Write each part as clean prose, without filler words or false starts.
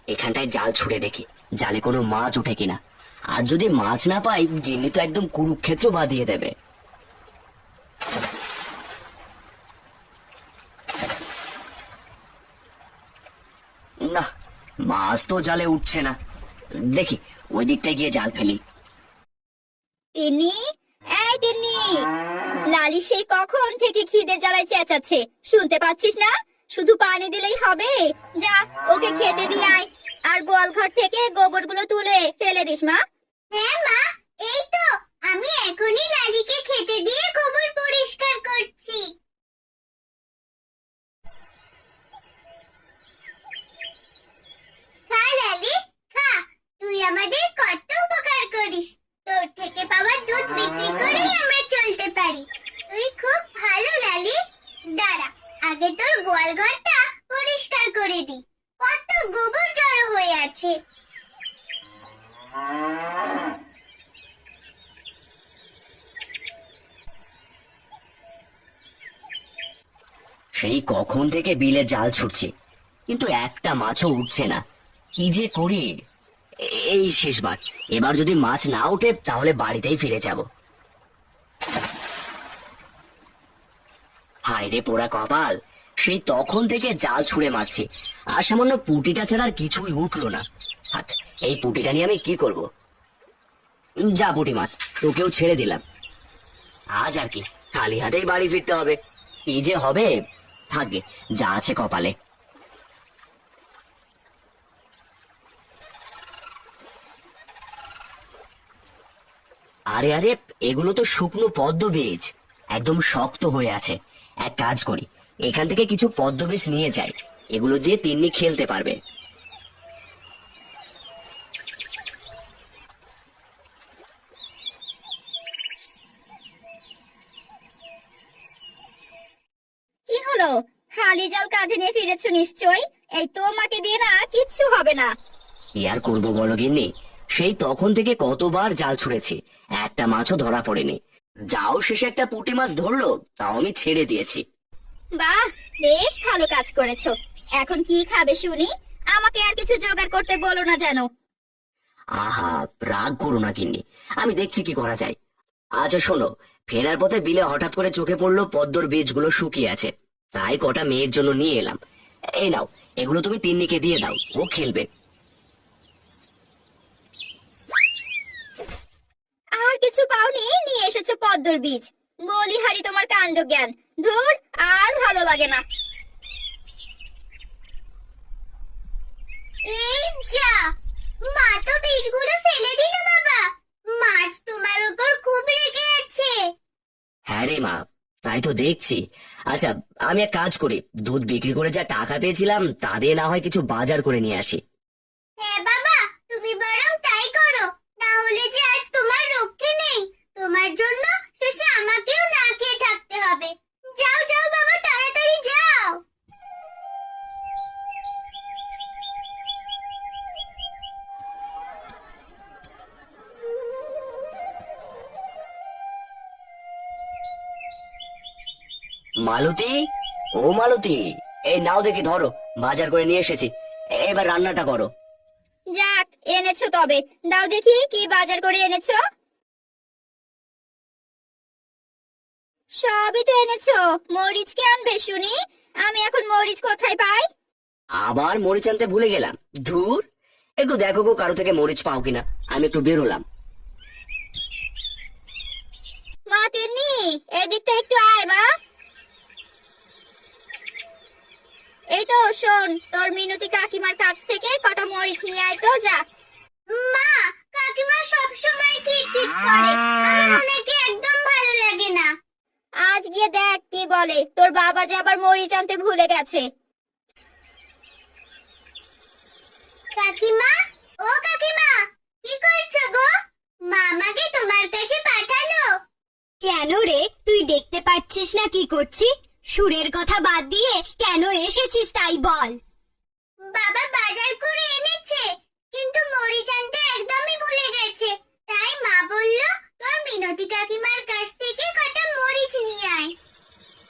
এখানটায় জাল ছুড়ে দেখি জালে কোনো মাছ ওঠে কিনা। আর যদি মাছ না পাই, গিন্নি তো একদম কুরুক্ষেত্র বাঁধিয়ে দেবে। না, মাছ তো জালে উঠছে না। দেখি ওই দিকটায় গিয়ে জাল ফেলি। তিন্নি, এই তিন্নি, লালি সেই কখন থেকে খিদে জ্বালায় চেঁচাচ্ছে, শুনতে পাচ্ছিস না? শুধু পানি দিলেই হবে? যা, ওকে খেতে দিয়ে আয়। আর গোয়াল ঘর থেকে গোবরগুলো তুলে ফেলে দিস মা। হ্যাঁ মা, এই তো আমি এখনই লালিকে খেতে দিয়ে গোবর পরিষ্কার করছি। খা লালি, খা। তুই আমাদের কত উপকার করিস। তোর থেকে পাওয়া দুধ বিক্রি করেই আমরা চলতে পারি। তুই খুব ভালো লালি। দাঁড়া, আগে তোর গোয়াল ঘরটা পরিষ্কার করে দি। কত গোবর জড়ো হয়ে আছে। সেই কখন থেকে বিলে জাল ছুটছি, কিন্তু একটা মাছও উঠছে না। কি যে করি। এই শেষবার, এবার যদি মাছ না ওঠে তাহলে বাড়িতেই ফিরে যাব। হায় রে পোড়া কপাল, সেই তখন থেকে জাল ছুঁড়ে মারছি, আর সামান্য পুটিটা ছাড়া আর কিছুই উঠলো না। থাক, এই পুটিটা নিয়ে আমি কি করব? যা পুটি মাছ, তোকেও ছেড়ে দিলাম। আজ আর কি, খালি হাতেই বাড়ি ফিরতে হবে। কি যে হবে, থাকবে যা আছে কপালে। আরে আরে, এগুলো তো শুকনো পদ্ম বীজ, একদম শক্ত হয়ে আছে। এক কাজ করি, এখান থেকে কিছু পদ্ম বীজ নিয়ে যাই, এগুলো দিয়ে তিন্নি খেলতে পারবে। কি হলো? খালি জাল কাঁধে নিয়ে ফিরেছো নিশ্চয়ই। এই তো মাকে দিয়ে না কিচ্ছু হবে না। কি আর করবো বলো গিন্নি, সেই তখন থেকে কতবার জাল ছুঁড়েছি, একটা মাছও ধরা পড়েনি। যাও শেষে একটা পুঁটি মাছ ধরলো, তাও আমি ছেড়ে দিয়েছি। বাহ, বেশ ভালো কাজ করেছো। এখন কি খাবে শুনি? আমাকে আর কিছু জোগাড় করতে বলো না যেন। আহা, রাগ করো না গিন্নি, আমি দেখছি কি করা যায়। আচ্ছা শোনো, ফেরার পথে বিলে হঠাৎ করে চোখে পড়লো পদ্মর বীজগুলো শুকিয়ে আছে, তাই কটা মেয়ের জন্য নিয়ে এলাম। এই নাও, এগুলো তুমি তিন্নিকে দিয়ে দাও, ও খেলবে। আর কিছু পাওনি, নিয়ে এসেছো পদ্মর বীজ। বলিহারি তোমার কাণ্ড জ্ঞান। ধুর, আর ভালো লাগে না। এই যা, মা তো বীজগুলো ফেলে দিল বাবা। মাছ তোমার উপর খুব রেগে আছে। হ্যাঁ রে মা, তাই তো দেখছি। আচ্ছা, আমি এক কাজ করি, দুধ বিক্রি করে যা টাকা পেয়েছিলাম তা দিয়ে না হয় কিছু বাজার করে নিয়ে আসি। হ্যাঁ বাবা, তুমি বরং তাই করো। না হলে যে আজ তোমার রক্ষে নেই। তোমার জন্য শেষে আমাকেও না খেয়ে থাকতে হবে। যাও যাও বাবা, তাড়াতাড়ি যাও। মালতী, ও মালতী, এই নাও দেখি ধরো, বাজার করে নিয়ে এসেছি, এবার রান্নাটা করো। যাক, এনেছো তবে। দাও দেখি কি বাজার করে এনেছো। সবই তো এনেছো, মরিচ কে আনবে শুনি? আমি এখন মরিচ কোথায় পাই? আবার মরিচ আনতে ভুলে গেলাম, ধুর। একটু দেখো গো, কারো থেকে মরিচ পাও কিনা। আমি একটু বেরোলাম। মা তিন্নি, এদিকটা একটু আয় মা। এই তো শোন, তোর মিনতি কাকিমার কাছ থেকে কটা মরিচ নিয়ে আয় তো, যা। মা, কাকিমা সব সময় ঠিক ঠিক করে। আমার ওনাকে একদম ভালো লাগে না। আজ গিয়ে দেখ কি বলে। তোর বাবা যে আবার মরিচ আনতে ভুলে গেছে। কাকিমা, ও কাকিমা, কি করছো গো? মা আমাকে তোমার কাছে পাঠালো। কেন রে, তুই দেখতে পাচ্ছিস না কি করছি? সুরের কথা বাদ দিয়ে কেন এসেছিস তাই বল। বাবা বাজার করে এনেছে, কিন্তু মরিচ আনতে একদমই ভুলে গেছে। তাই মা বলল তোর মিনতি কাকিমার কাছ থেকে কটা মরিচ নিয়ে আয়।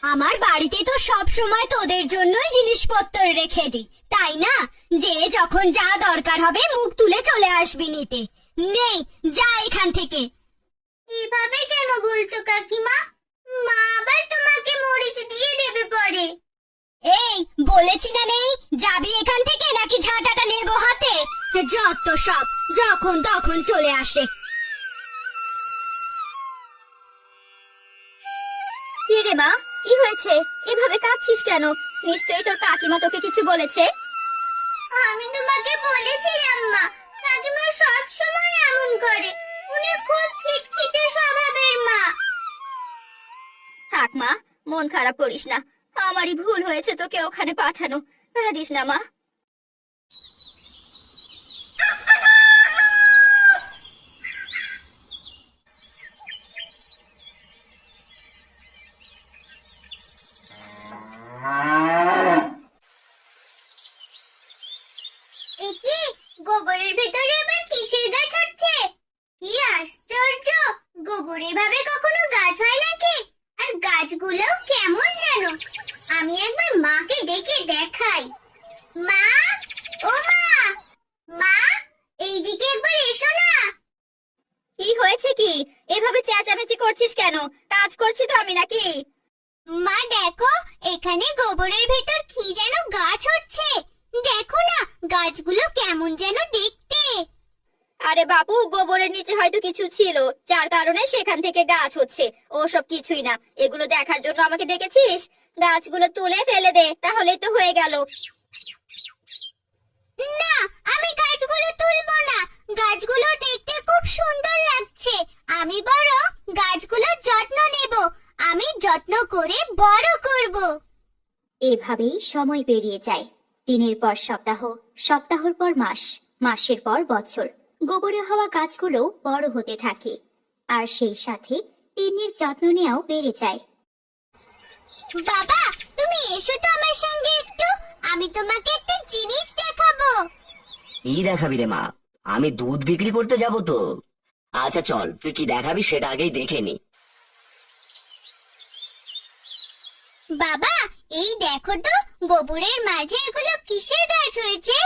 আমার বাড়িতে তো সব সময় তোদের জন্যই জিনিসপত্র রেখে দিই, তাই না? যে যখন যা দরকার হবে মুখ তুলে চলে আসবি নিতে। নেই, যা এখান থেকে। এভাবে কেন বলছো কাকিমা? মা আবার তোমাকে মরিচ দিয়ে দেবে পরে। এই বলেছি না, নেই, যাবি এখান থেকে নাকি ঝাঁটাটা নেবো হাতে? যত সব যখন তখন চলে আসে। কি রে মা, কি হয়েছে? এভাবে কাঁদছিস কেন? নিশ্চয়ই তোর কাকিমা তোকে কিছু বলেছে। আমি তোমাকে বলেছিলাম মা, কাকিমা সব সময় এমন করে। উনি খুব খিটখিটে স্বভাবের মা। থাক মা, মন খারাপ করিস না। আমারই ভুল হয়েছে তোকে ওখানে পাঠানো। কাঁদিস না মা। একি গোবরের ভেতরে আবার কিসের গাছ হচ্ছে? কি আশ্চর্য! গোবরে ভাবে কখনো গাছ হয় নাকি? আর গাছগুলো কেমন যেন। আমি একবার মাকে ডেকে দেখাই। মা, ও মা, মা, এইদিকে একবার এসো না। কি হয়েছে কি? এভাবে চেঁচামেচি করছিস কেন? কাজ করছি তো আমি নাকি? মা দেখো, এখানে গোবরের ভেতর কি যেন গাছ হচ্ছে। দেখো না, গাছগুলো কেমন যেন দেখতে। আরে বাবু, গোবরের নিচে হয়তো কিছু ছিল, যার কারণে সেখান থেকে গাছ হচ্ছে। ওসব কিছুই না। এগুলো দেখার জন্য আমাকে ডেকেছিস? গাছগুলো তুলে ফেলে দে, তাহলেই তো হয়ে গেল। না, আমি গাছগুলো তুলবো না। গাছগুলো দেখতে খুব সুন্দর লাগছে। আমি বরং গাছগুলোর যত্ন নেব। আমি যত্ন করে বড় করব। এভাবেই সময় পেরিয়ে যায়। দিনের পর সপ্তাহ, সপ্তাহের পর মাস, মাসের পর বছর। গোবরে হওয়া গাছগুলো বড় হতে থাকে, আর সেই সাথে তিন্নির যত্ন নেওয়াও বেড়ে যায়। বাবা, তুমি এসো তো আমার সঙ্গে একটু। আমি তোমাকে একটা জিনিস দেখাবো। কি দেখাবি রে মা? আমি দুধ বিক্রি করতে যাব তো। আচ্ছা চল, তুই কি দেখাবি সেটা আগেই দেখে নি। বাবা, এই দেখো তো, গোবরের মাঝে এগুলো কিসের গাছ হয়েছে?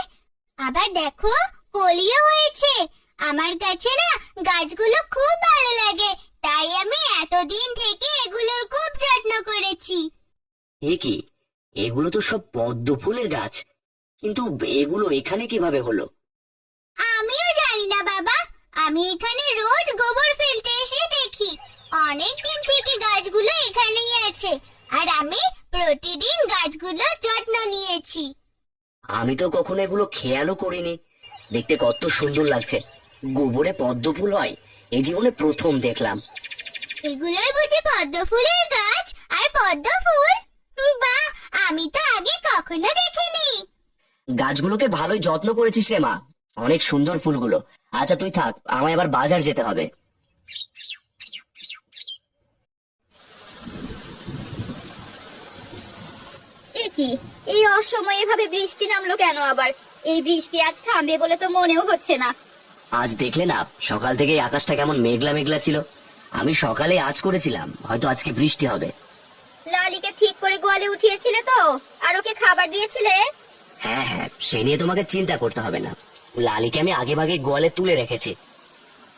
আবার দেখো, কলিও হয়েছে। আমার কাছে না গাছগুলো খুব ভালো লাগে, তাই আমি এতদিন থেকে এগুলোর খুব যত্ন করেছি। এ কি, এগুলো তো সব পদ্ম ফুলের গাছ, কিন্তু এগুলো এখানে কিভাবে হলো? আমিও জানি না বাবা, আমি এখানে রোজ গোবর ফেলতে এসে দেখি অনেক দিন থেকে গাছগুলো এখানেই আছে, আর আমি প্রতিদিন গাছগুলোর যত্ন নিয়েছি। আমি তো কখনো এগুলো খেয়ালও করিনি। দেখতে কত সুন্দর লাগছে। গোবরে পদ্ম ফুল হয়, এই জীবনে প্রথম দেখলাম। এগুলোই বুঝি পদ্ম ফুলের গাছ আর পদ্ম ফুল? বাহ, আমি তো আগে কখনো দেখিনি। গাছগুলোকে ভালোই যত্ন করেছিস রে মা, অনেক সুন্দর ফুলগুলো। আচ্ছা তুই থাক, আমায় আবার বাজার যেতে হবে। এ কি, এই অসময়ে এভাবে বৃষ্টি নামলো কেন আবার? এই বৃষ্টি আজ থামবে বলে তো মনেও হচ্ছে না। আজ দেখলে না, সকাল থেকে আকাশটা কেমন মেঘলা মেঘলা ছিল। আমি সকালে আজ করেছিলাম হয়তো আজকে বৃষ্টি হবে। লালিকে ঠিক করে গোয়ালে উঠিয়েছিলে তো? আর ওকে খাবার দিয়েছিলে? হ্যাঁ হ্যাঁ, সে নিয়ে তোমাকে চিন্তা করতে হবে না। লালিকে আমি আগে ভাগে গোয়ালে তুলে রেখেছি।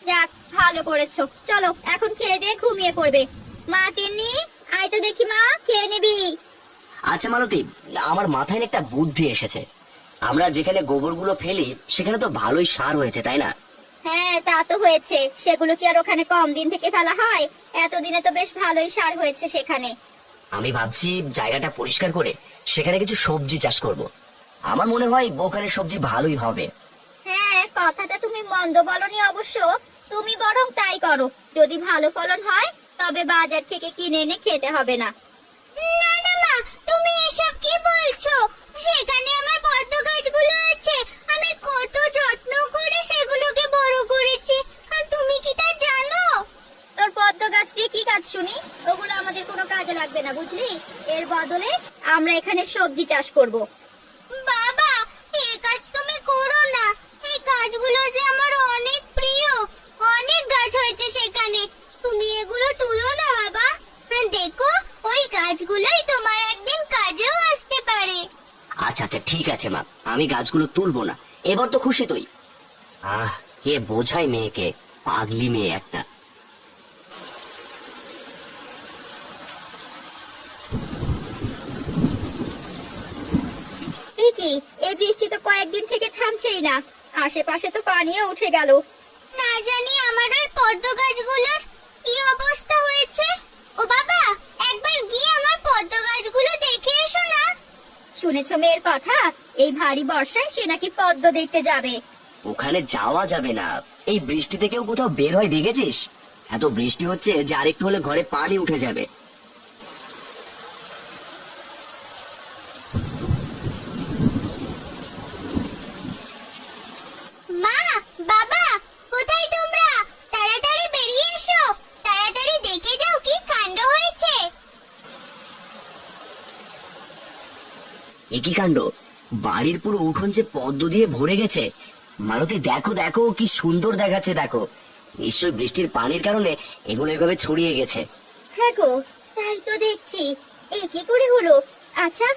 যাক, ভালো করেছো। চলো এখন খেয়ে দিয়ে ঘুমিয়ে পড়বে। মা, তিন্নি, আয় তো দেখি মা, খেয়ে নিবি। আচ্ছা মালতী, আমার মাথায় না একটা বুদ্ধি এসেছে। আমরা যেখানে গোবরগুলো ফেলি সেখানে তো ভালোই সার হয়েছে, তাই না? হ্যাঁ, তা তো হয়েছে। সেগুলো কি আর ওখানে কম দিন থেকে ফেলা হয়? এতদিনে তো বেশ ভালোই সার হয়েছে সেখানে। আমি ভাবছি জায়গাটা পরিষ্কার করে সেখানে কিছু সবজি চাষ করব। আমার মনে হয় ওখানে সবজি ভালোই হবে। হ্যাঁ, কথাটা তুমি মন্দ বলনি অবশ্য। তুমি বরং তাই করো। যদি ভালো ফলন হয় তবে বাজার থেকে কিনে এনে খেতে হবে না। না না মা, তুমি এসব কি বলছো? সেখানে আমার পদ্ম গাছগুলো আছে। আমি কত যত্ন করে সেগুলোকে বড় করেছি, আর তুমি কি তা জানো? তোর পদ্ম গাছ দিয়ে কি কাজ শুনি? ওগুলো আমাদের কোনো কাজে লাগবে না, বুঝলি? এর বদলে আমরা এখানে সবজি চাষ করব। বাবা, এই কাজ তুমি করো না। এই গাছগুলো যে আমার অনেক প্রিয়। অনেক গাছ হয়েছে সেখানে। তুমি এগুলো তুলো না বাবা। দেখো, ওই গাছগুলো ঠিক আছে মা, আমি গাছগুলো তুলবো না। এবার তো খুশি তুই? কে বোঝায় মেয়েকে, পাগলি মেয়ে একটা। এ কি, এই বৃষ্টি তো কয়েকদিন থেকে থামছেই না, আশেপাশে তো পানিও উঠে গেল। না জানি আমার ওই পদ্ম গাছগুলোর কি অবস্থা হয়েছে। ও বাবা, একবার গিয়ে আমার পদ্ম গাছগুলো দেখে এসো না। শুনেছ মেয়ের কথা, এই ভারী বর্ষায় সে নাকি পদ্ম দেখতে যাবে। ওখানে যাওয়া যাবে না, এই বৃষ্টি থেকেও কোথাও বের হয় দেখেছিস? এত বৃষ্টি হচ্ছে যে আরেকটু হলে ঘরে পানি উঠে যাবে। মা, বাবা, কোথায় তোমরা? তাড়াতাড়ি বেরিয়ে এসো, তাড়াতাড়ি দেখে যাও কি কাণ্ড হয়েছে। এ কি কাণ্ড! বাড়ির পুরো উঠোন যে পদ্ম দিয়ে ভরে গেছে। মালতী দেখো দেখো, কি সুন্দর দেখাচ্ছে দেখো। নিশ্চয়ই বৃষ্টির পানির কারণে এগুলো এভাবে ছড়িয়ে গেছে। হ্যাঁ গো, তাই তো দেখছি। এ কি করে হলো? আচ্ছা,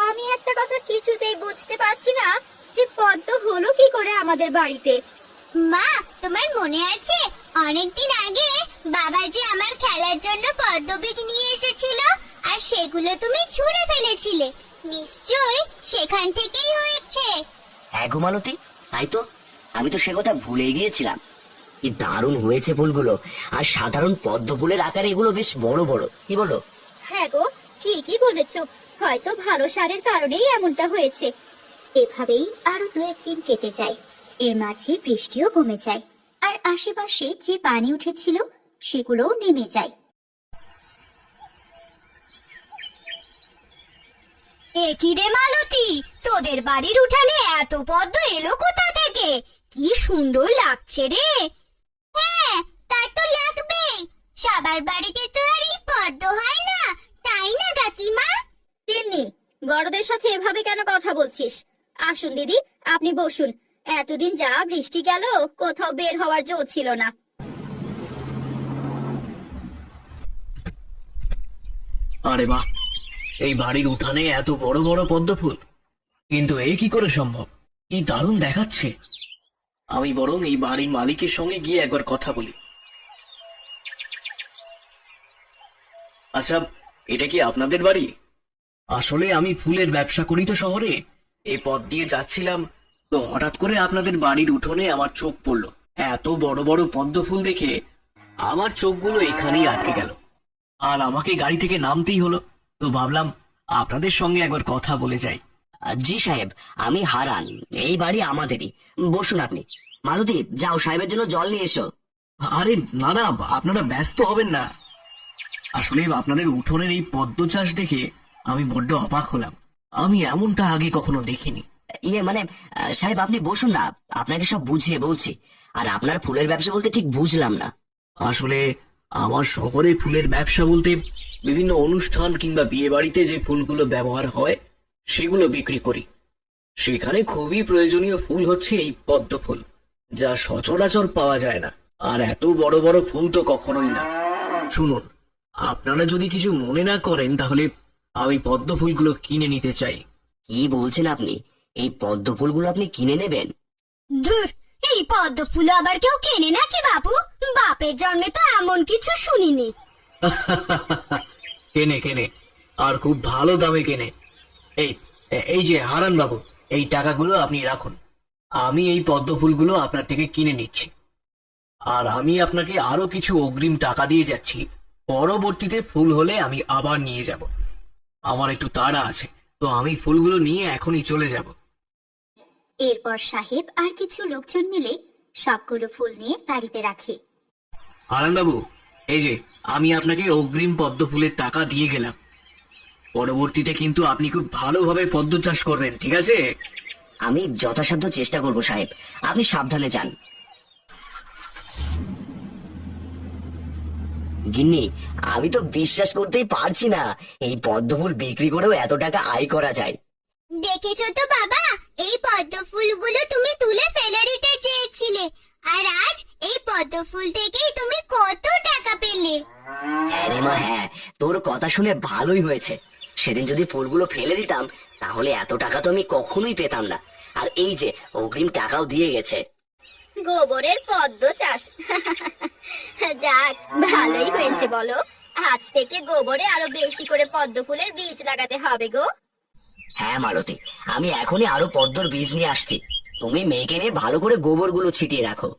আমি একটা কথা কিছুতেই বুঝতে পারছি না, যে পদ্ম হলো কি করে আমাদের বাড়িতে। মা, তোমার মনে আছে অনেকদিন আগে বাবা যে আমার খেলার জন্য পদ্ম বীজ নিয়ে এসেছিল, আর সেগুলো তুমি ছুঁড়ে ফেলেছিলে? নিশ্চয়ই সেখান থেকেই হয়েছে। হ্যাঁ গো মালতী, তাই তো। আমি তো সে কথা ভুলে গিয়েছিলাম। কি দারুণ হয়েছে ফুলগুলো, আর সাধারণ পদ্ম ফুলের আকারে এগুলো বেশ বড় বড়, কি বলো? হ্যাঁ গো, ঠিকই বলেছ, হয়তো ভালো সারের কারণেই এমনটা হয়েছে। এভাবেই আরো 2-1 দিন কেটে যায়। এর মাঝে বৃষ্টিও কমে যায়, আর আশেপাশে যে পানি উঠেছিল সেগুলোও নেমে যায়। এ কি রে মালতী, তোদের বাড়ির উঠানে এত পদ্ম এলো কোথা থেকে? কি সুন্দর লাগছে রে। হ্যাঁ, তা তো লাগবেই, সবার বাড়িতে তো আর এই পদ্ম হয় না, তাই না কাকিমা? তিন্নি, বড়দের সাথে এভাবে কেন কথা বলছিস? আসুন দিদি, আপনি বসুন। এতদিন যা বৃষ্টি গেল, কোথাও বের হওয়ার জো ছিল না। আরে বাহ, এই বাড়ির উঠানে এত বড় বড় পদ্ম ফুল, কিন্তু এই কি করে সম্ভব? কি দারুণ দেখাচ্ছে। আমি বরং এই বাড়ির মালিকের সঙ্গে গিয়ে একবার কথা বলি। আচ্ছা, এটা কি আপনাদের বাড়ি? আসলে আমি ফুলের ব্যবসা করি তো শহরে, এই পথ দিয়ে যাচ্ছিলাম, তো হঠাৎ করে আপনাদের বাড়ির উঠোনে আমার চোখ পড়লো। এত বড় বড় পদ্ম ফুল দেখে আমার চোখগুলো এখানেই আটকে গেল, আর আমাকে গাড়ি থেকে নামতেই হলো। তো ভাবলাম আপনাদের সঙ্গে একবার কথা বলে যাই। জি সাহেব, আমি হারান, এই বাড়ি আমাদেরই। বসুন আপনি। মালতী, যাও সাহেবের জন্য জল নিয়ে এসো। আরে না না, আপনারা ব্যস্ত হবেন না। আসলে আপনাদের উঠোনের এই পদ্ম চাষ দেখে আমি বড্ড অবাক হলাম। আমি এমনটা আগে কখনো দেখিনি। মানে সাহেব আপনি বসুন না, আপনাকে সব বুঝিয়ে বলছি। আর আপনার ফুলের ব্যবসা বলতে ঠিক বুঝলাম না। আসলে আমার শহরে ফুলের ব্যবসা বলতে বিভিন্ন অনুষ্ঠান কিংবা বিয়ে বাড়িতে যে ফুলগুলো ব্যবহার হয় সেগুলো বিক্রি করি। সেখানে খুবই প্রয়োজনীয় ফুল হচ্ছে এই পদ্ম ফুল, যা সচরাচর পাওয়া যায় না। আর এত বড় বড় ফুল তো কখনোই না। শুনুন, আপনারা যদি কিছু মনে না করেন তাহলে আমি পদ্ম ফুলগুলো কিনে নিতে চাই। কি বলছেন আপনি? এই পদ্ম ফুলগুলো আপনি কিনে নেবেন? ধুর, এই পদ্ম ফুল আবার কেউ কেনে নাকি বাবু? বাপের জন্মে তো এমন কিছু শুনিনি। কেনে কেনে, আর খুব ভালো দামে কেনে। এই এই যে হারান বাবু, এই টাকাগুলো আপনি রাখুন। আমি এই পদ্ম ফুলগুলো আপনার থেকে কিনে নিচ্ছি, আর আমি আপনাকে আরো কিছু অগ্রিম টাকা দিয়ে যাচ্ছি। পরবর্তীতে ফুল হলে আমি আবার নিয়ে যাব। আমার একটু তাড়া আছে, তো আমি ফুলগুলো নিয়ে এখনই চলে যাব। এরপর সাহেব আর কিছু লোকজন মিলে সবগুলো ফুল নিয়ে গাড়িতে রাখে। হারান বাবু, এই যে আমি আপনাকে অগ্রিম পদ্ম ফুলের টাকা দিয়ে গেলাম। পরবর্তীতে কিন্তু আপনি খুব ভালোভাবে পদ্ম চাষ করবেন, ঠিক আছে? আমি যথাসাধ্য চেষ্টা করব সাহেব, আপনি সাবধানে যান। গিন্নি, আমি তো বিশ্বাস করতেই পারছি না এই পদ্ম ফুল বিক্রি করেও এত টাকা আয় করা যায়। দেখেছো তো বাবা, এই পদ্ম ফুলগুলো তুমি তুলে ফেলে দিতে চেয়েছিলে, আর আজ এই পদ্ম ফুল থেকেই তুমি কত টাকা পেলে। হ্যাঁ রে মা, হ্যাঁ, তোর কথা শুনে ভালোই হয়েছে। সেদিন যদি ফুলগুলো ফেলে দিতাম তাহলে এত টাকা তো আমি কখনোই পেতাম না। আর এই যে অগ্রিম টাকাও দিয়ে গেছে। গোবরের পদ্ম চাষ যাক, ভালোই হয়েছে বলো। আজ থেকে গোবরে আরো বেশি করে পদ্ম ফুলের বীজ লাগাতে হবে গো। হ্যাঁ মালতী, আমি এখনই আরো পদ্মর বীজ নিয়ে আসছি। তুমি মেয়েকে নিয়ে ভালো করে গোবরগুলো ছিটিয়ে রাখো।